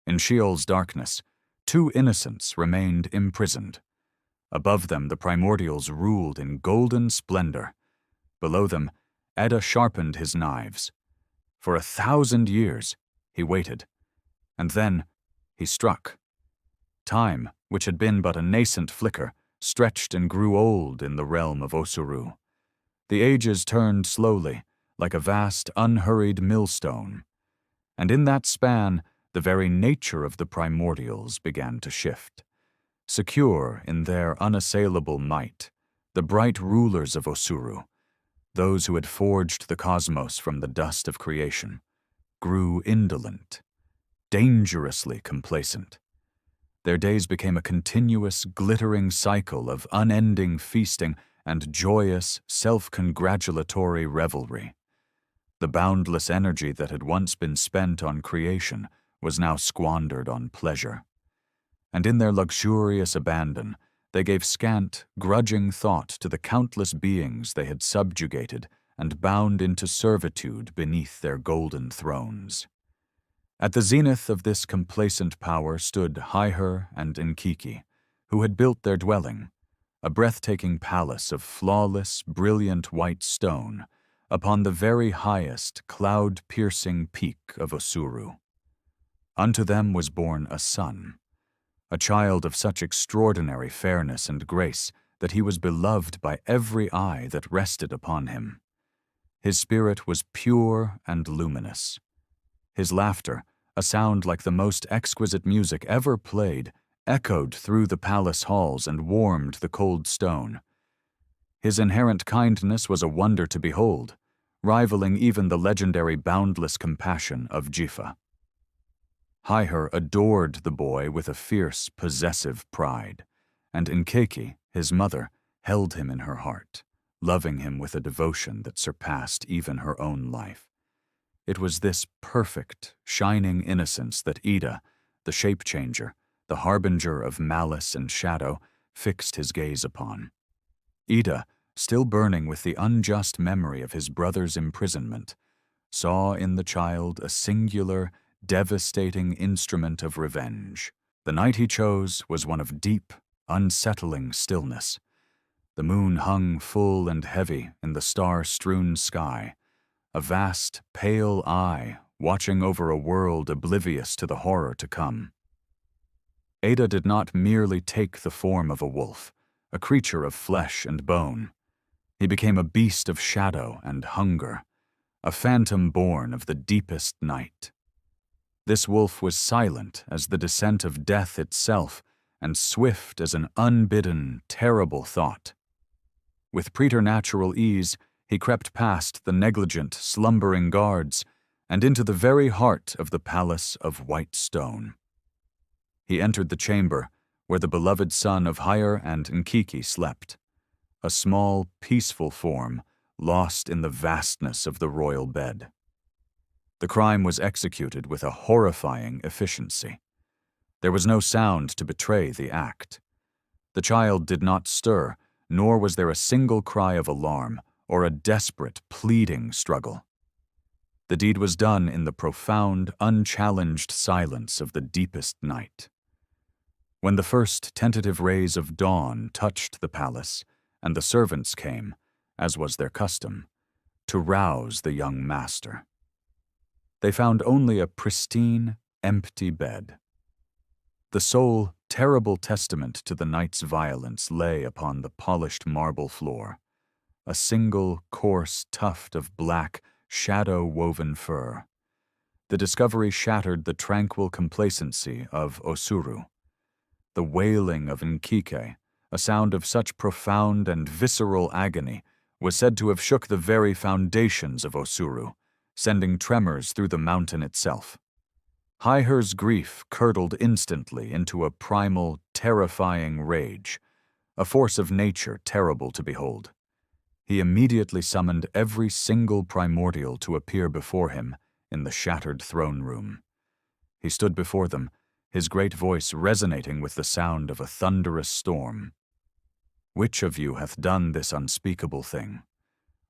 In Sheol's darkness, two innocents remained imprisoned. Above them, the primordials ruled in golden splendor. Below them, Eda sharpened his knives. For 1,000 years, he waited. And then, he struck. Time, which had been but a nascent flicker, stretched and grew old in the realm of Osuru. The ages turned slowly, like a vast, unhurried millstone. And in that span, the very nature of the primordials began to shift. Secure in their unassailable might, the bright rulers of Osuru, those who had forged the cosmos from the dust of creation, grew indolent, dangerously complacent. Their days became a continuous, glittering cycle of unending feasting and joyous, self-congratulatory revelry. The boundless energy that had once been spent on creation was now squandered on pleasure. And in their luxurious abandon, they gave scant, grudging thought to the countless beings they had subjugated and bound into servitude beneath their golden thrones. At the zenith of this complacent power stood Hiher and Nkeke, who had built their dwelling, a breathtaking palace of flawless, brilliant white stone, upon the very highest, cloud-piercing peak of Osuru. Unto them was born a son, a child of such extraordinary fairness and grace that he was beloved by every eye that rested upon him. His spirit was pure and luminous. His laughter, a sound like the most exquisite music ever played, echoed through the palace halls and warmed the cold stone. His inherent kindness was a wonder to behold, rivaling even the legendary boundless compassion of Jifa. Hiher adored the boy with a fierce, possessive pride, and Nkeke, his mother, held him in her heart, loving him with a devotion that surpassed even her own life. It was this perfect, shining innocence that Eda, the shape-changer, the harbinger of malice and shadow, fixed his gaze upon. Eda, still burning with the unjust memory of his brother's imprisonment, saw in the child a singular, devastating instrument of revenge. The night he chose was one of deep, unsettling stillness. The moon hung full and heavy in the star-strewn sky, a vast, pale eye watching over a world oblivious to the horror to come. Eda did not merely take the form of a wolf, a creature of flesh and bone. He became a beast of shadow and hunger, a phantom born of the deepest night. This wolf was silent as the descent of death itself, and swift as an unbidden, terrible thought. With preternatural ease, he crept past the negligent, slumbering guards and into the very heart of the palace of white stone. He entered the chamber where the beloved son of Hiher and Nkeke slept, a small, peaceful form lost in the vastness of the royal bed. The crime was executed with a horrifying efficiency. There was no sound to betray the act. The child did not stir, nor was there a single cry of alarm or a desperate, pleading struggle. The deed was done in the profound, unchallenged silence of the deepest night. When the first tentative rays of dawn touched the palace, and the servants came, as was their custom, to rouse the young master, they found only a pristine, empty bed. The sole, terrible testament to the night's violence lay upon the polished marble floor, a single, coarse tuft of black, shadow-woven fur. The discovery shattered the tranquil complacency of Osuru. The wailing of Nkeke, a sound of such profound and visceral agony, was said to have shook the very foundations of Osuru, sending tremors through the mountain itself. Hiher's grief curdled instantly into a primal, terrifying rage, a force of nature terrible to behold. He immediately summoned every single primordial to appear before him in the shattered throne room. He stood before them, his great voice resonating with the sound of a thunderous storm. "Which of you hath done this unspeakable thing?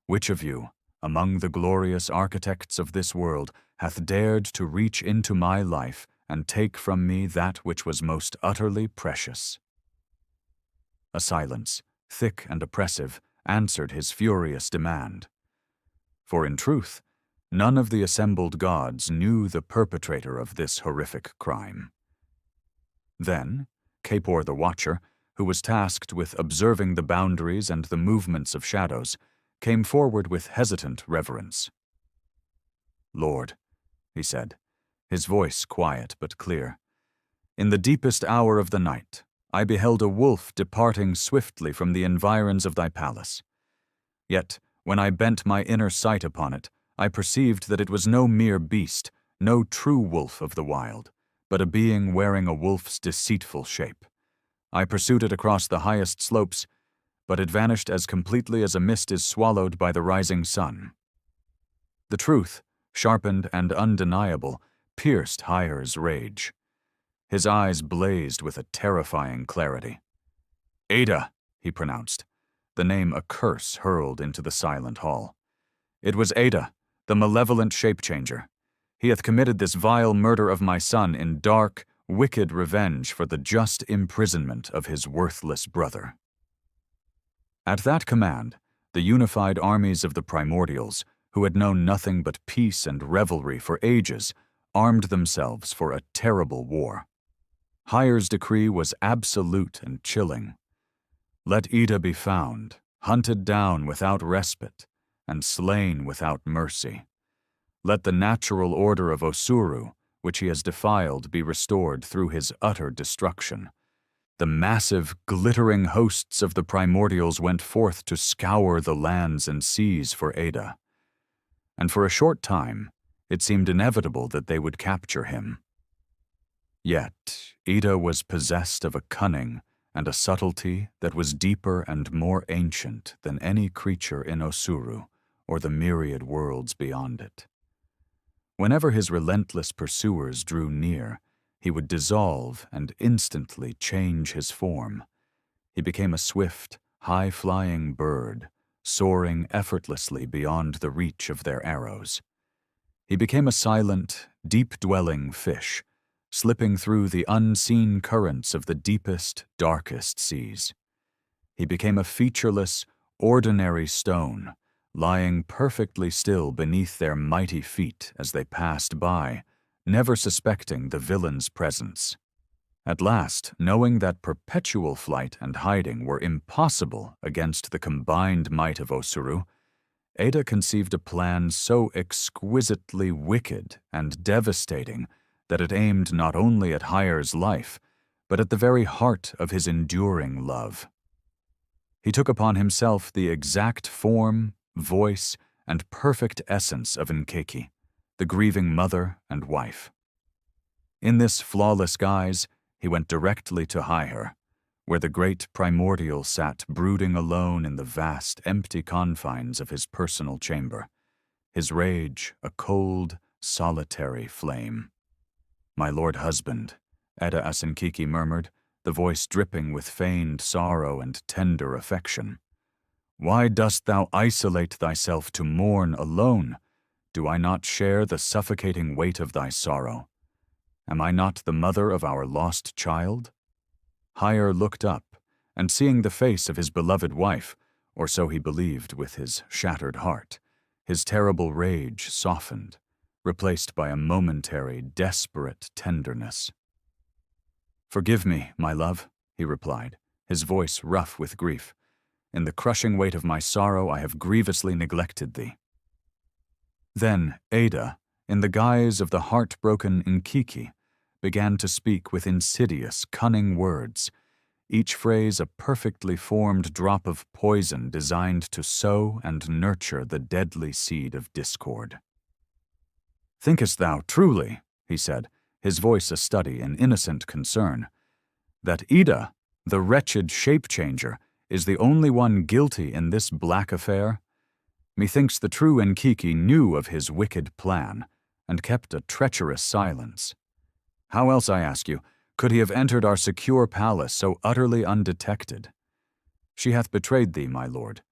Which of you, among the glorious architects of this world, hath dared to reach into my life and take from me that which was most utterly precious." A silence, thick and oppressive, answered his furious demand. For in truth, none of the assembled gods knew the perpetrator of this horrific crime. Then, Nkeke the Watcher, who was tasked with observing the boundaries and the movements of shadows, came forward with hesitant reverence. "Lord," he said, his voice quiet but clear, "in the deepest hour of the night, I beheld a wolf departing swiftly from the environs of thy palace. Yet, when I bent my inner sight upon it, I perceived that it was no mere beast, no true wolf of the wild, but a being wearing a wolf's deceitful shape. I pursued it across the highest slopes, but it vanished as completely as a mist is swallowed by the rising sun." The truth, sharpened and undeniable, pierced Hiher's rage. His eyes blazed with a terrifying clarity. "Eda," he pronounced, the name a curse hurled into the silent hall. "It was Eda, the malevolent shape-changer. He hath committed this vile murder of my son in dark, wicked revenge for the just imprisonment of his worthless brother." At that command, the unified armies of the primordials, who had known nothing but peace and revelry for ages, armed themselves for a terrible war. Hiher's decree was absolute and chilling. Let Eda be found, hunted down without respite, and slain without mercy. Let the natural order of Osuru, which he has defiled, be restored through his utter destruction. The massive, glittering hosts of the primordials went forth to scour the lands and seas for Eda. And for a short time, it seemed inevitable that they would capture him. Yet, Eda was possessed of a cunning and a subtlety that was deeper and more ancient than any creature in Osuru or the myriad worlds beyond it. Whenever his relentless pursuers drew near, he would dissolve and instantly change his form. He became a swift, high-flying bird, soaring effortlessly beyond the reach of their arrows. He became a silent, deep-dwelling fish, slipping through the unseen currents of the deepest, darkest seas. He became a featureless, ordinary stone, lying perfectly still beneath their mighty feet as they passed by, never suspecting the villain's presence. At last, knowing that perpetual flight and hiding were impossible against the combined might of Osuru, Eda conceived a plan so exquisitely wicked and devastating that it aimed not only at Hiher's life, but at the very heart of his enduring love. He took upon himself the exact form, voice, and perfect essence of Nkeke, the grieving mother and wife. In this flawless guise, he went directly to Hiher, where the great primordial sat brooding alone in the vast, empty confines of his personal chamber, his rage a cold, solitary flame. "My lord husband," Eda EH-keh murmured, the voice dripping with feigned sorrow and tender affection. "Why dost thou isolate thyself to mourn alone? Do I not share the suffocating weight of thy sorrow? Am I not the mother of our lost child?" Hiher looked up, and seeing the face of his beloved wife, or so he believed with his shattered heart, his terrible rage softened, replaced by a momentary, desperate tenderness. "Forgive me, my love," he replied, his voice rough with grief. "In the crushing weight of my sorrow I have grievously neglected thee." Then Eda, in the guise of the heartbroken Nkeke, began to speak with insidious, cunning words, each phrase a perfectly formed drop of poison designed to sow and nurture the deadly seed of discord. "Thinkest thou truly," he said, his voice a study in innocent concern, "that Eda, the wretched shape-changer, is the only one guilty in this black affair? Methinks the true Nkeke knew of his wicked plan, and kept a treacherous silence. How else, I ask you, could he have entered our secure palace so utterly undetected? She hath betrayed thee, my lord,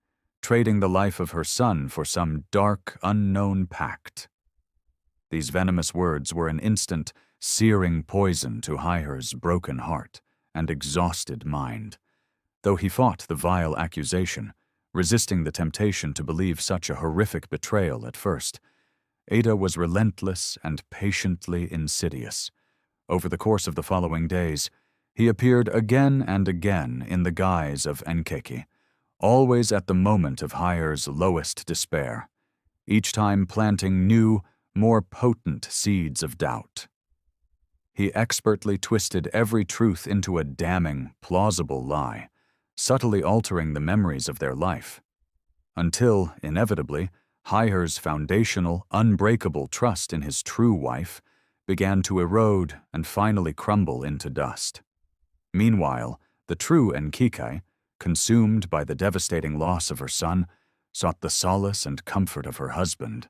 trading the life of her son for some dark, unknown pact." These venomous words were an instant, searing poison to Hiher's broken heart and exhausted mind. Though he fought the vile accusation, resisting the temptation to believe such a horrific betrayal at first, Eda was relentless and patiently insidious. Over the course of the following days, he appeared again and again in the guise of Nkeke, always at the moment of Hiher's lowest despair, each time planting new, more potent seeds of doubt. He expertly twisted every truth into a damning, plausible lie, subtly altering the memories of their life, until, inevitably, Hiher's foundational, unbreakable trust in his true wife began to erode and finally crumble into dust. Meanwhile, the true Nkeke, consumed by the devastating loss of her son, sought the solace and comfort of her husband,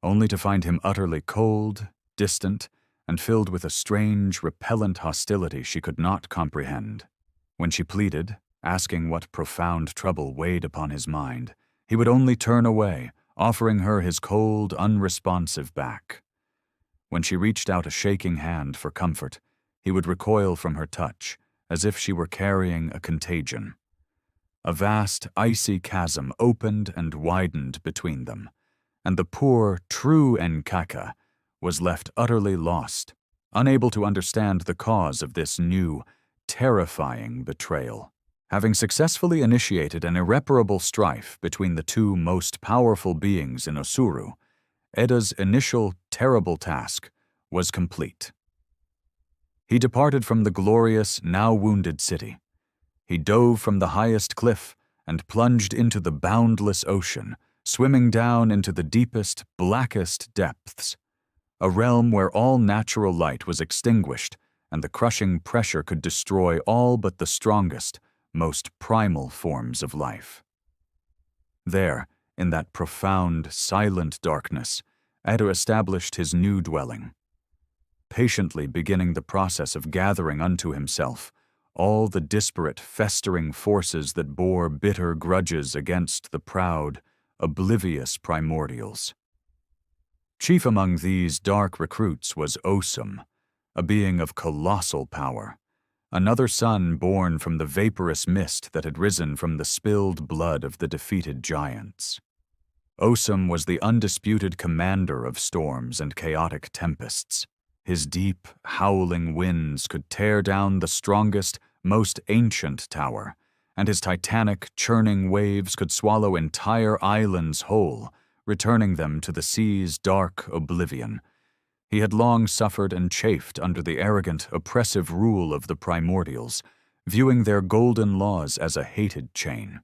only to find him utterly cold, distant, and filled with a strange, repellent hostility she could not comprehend. When she pleaded, asking what profound trouble weighed upon his mind, he would only turn away, offering her his cold, unresponsive back. When she reached out a shaking hand for comfort, he would recoil from her touch, as if she were carrying a contagion. A vast, icy chasm opened and widened between them, and the poor, true Nkeke was left utterly lost, unable to understand the cause of this new, terrifying betrayal. Having successfully initiated an irreparable strife between the two most powerful beings in Osuru, Eda's initial terrible task was complete. He departed from the glorious, now wounded city. He dove from the highest cliff and plunged into the boundless ocean, swimming down into the deepest, blackest depths, a realm where all natural light was extinguished and the crushing pressure could destroy all but the strongest, most primal forms of life. There, in that profound, silent darkness, Eda established his new dwelling, patiently beginning the process of gathering unto himself all the disparate, festering forces that bore bitter grudges against the proud, oblivious primordials. Chief among these dark recruits was Osum, a being of colossal power, another son born from the vaporous mist that had risen from the spilled blood of the defeated giants. Osum was the undisputed commander of storms and chaotic tempests. His deep, howling winds could tear down the strongest, most ancient tower, and his titanic, churning waves could swallow entire islands whole, returning them to the sea's dark oblivion. He had long suffered and chafed under the arrogant, oppressive rule of the primordials, viewing their golden laws as a hated chain.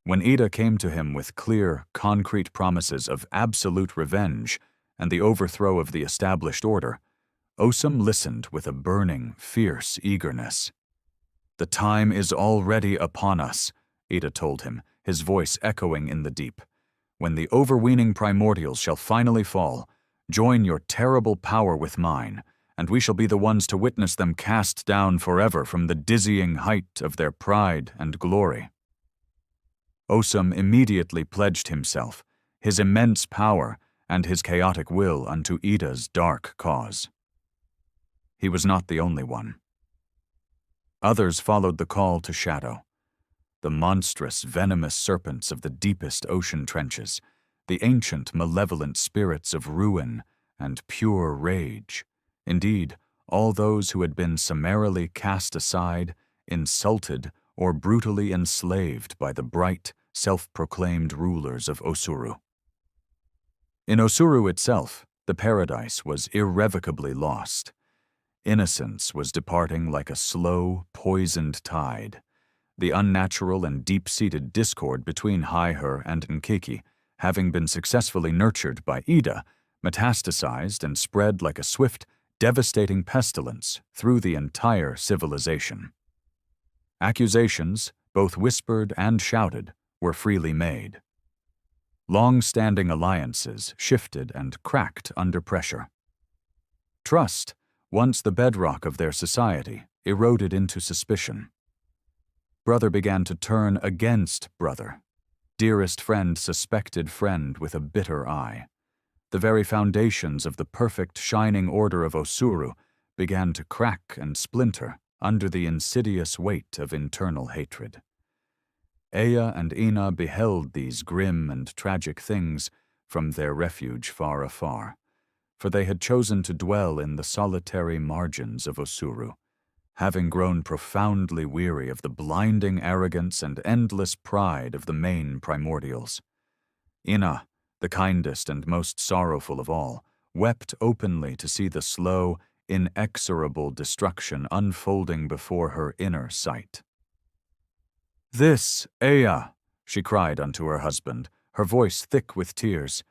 When Eda came to him with clear, concrete promises of absolute revenge and the overthrow of the established order, Osum listened with a burning, fierce eagerness. "The time is already upon us," Eda told him, his voice echoing in the deep. "When the overweening primordials shall finally fall, join your terrible power with mine, and we shall be the ones to witness them cast down forever from the dizzying height of their pride and glory." Osum immediately pledged himself, his immense power, and his chaotic will unto Eda's dark cause. He was not the only one. Others followed the call to shadow. The monstrous, venomous serpents of the deepest ocean trenches, the ancient, malevolent spirits of ruin and pure rage, indeed, all those who had been summarily cast aside, insulted, or brutally enslaved by the bright, self-proclaimed rulers of Osuru. In Osuru itself, the paradise was irrevocably lost. Innocence was departing like a slow, poisoned tide. The unnatural and deep-seated discord between Hiher and Nkeke, having been successfully nurtured by Eda, metastasized and spread like a swift, devastating pestilence through the entire civilization. Accusations, both whispered and shouted, were freely made. Long-standing alliances shifted and cracked under pressure. Trust, once the bedrock of their society, eroded into suspicion. Brother began to turn against brother. Dearest friend suspected friend with a bitter eye. the very foundations of the perfect shining order of Osuru began to crack and splinter under the insidious weight of internal hatred. Ea and Ina beheld these grim and tragic things from their refuge far afar, for they had chosen to dwell in the solitary margins of Osuru, having grown profoundly weary of the blinding arrogance and endless pride of the main primordials. Ina, the kindest and most sorrowful of all, wept openly to see the slow, inexorable destruction unfolding before her inner sight. "This, Ea," she cried unto her husband, her voice thick with tears,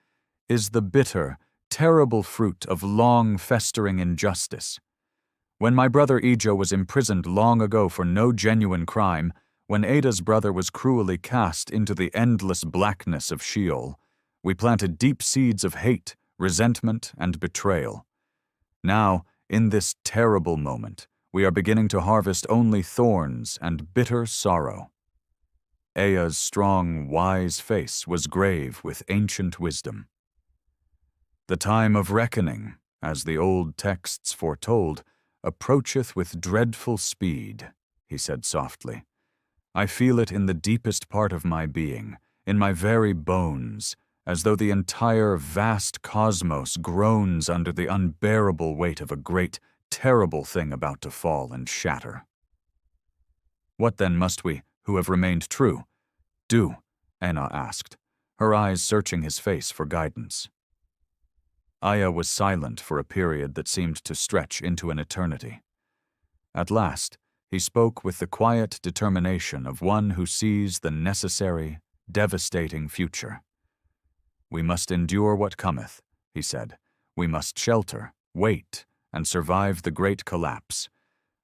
"is the bitter, terrible fruit of long festering injustice. When my brother Ejo was imprisoned long ago for no genuine crime, when Eda's brother was cruelly cast into the endless blackness of Sheol, we planted deep seeds of hate, resentment, and betrayal. Now, in this terrible moment, we are beginning to harvest only thorns and bitter sorrow." Ea's strong, wise face was grave with ancient wisdom. "The time of reckoning, as the old texts foretold, approacheth with dreadful speed," he said softly. "I feel it in the deepest part of my being, in my very bones, as though the entire vast cosmos groans under the unbearable weight of a great, terrible thing about to fall and shatter." "What then must we, who have remained true, do?" Anna asked, her eyes searching his face for guidance. Aya was silent for a period that seemed to stretch into an eternity. At last, he spoke with the quiet determination of one who sees the necessary, devastating future. "We must endure what cometh," he said. "We must shelter, wait, and survive the great collapse.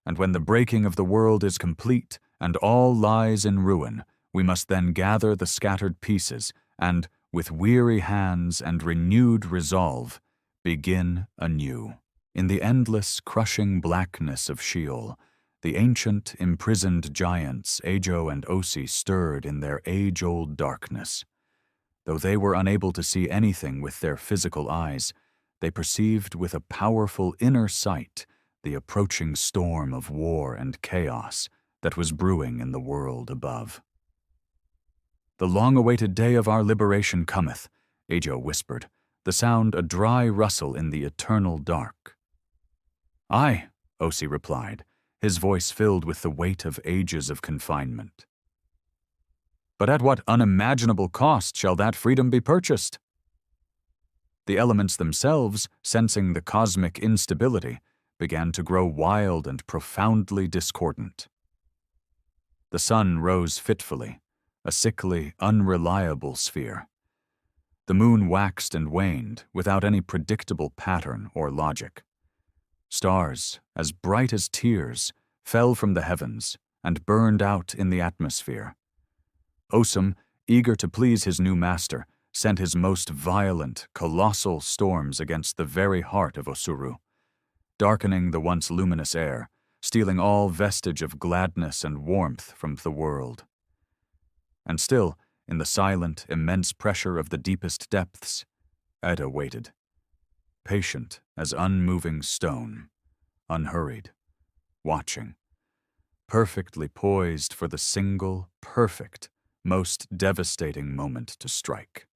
And when the breaking of the world is complete and all lies in ruin, we must then gather the scattered pieces and, with weary hands and renewed resolve, begin anew." In the endless, crushing blackness of Sheol, the ancient, imprisoned giants Ejo and Osi stirred in their age-old darkness. Though they were unable to see anything with their physical eyes, they perceived with a powerful inner sight the approaching storm of war and chaos that was brewing in the world above. "The long-awaited day of our liberation cometh," Ejo whispered, the sound a dry rustle in the eternal dark. "Aye," Osi replied, his voice filled with the weight of ages of confinement. "But at what unimaginable cost shall that freedom be purchased?" The elements themselves, sensing the cosmic instability, began to grow wild and profoundly discordant. The sun rose fitfully, a sickly, unreliable sphere. The moon waxed and waned without any predictable pattern or logic. Stars, as bright as tears, fell from the heavens and burned out in the atmosphere. Osum, eager to please his new master, sent his most violent, colossal storms against the very heart of Osuru, darkening the once luminous air, stealing all vestige of gladness and warmth from the world. And still, in the silent, immense pressure of the deepest depths, Eda waited, patient as unmoving stone, unhurried, watching, perfectly poised for the single, perfect, most devastating moment to strike.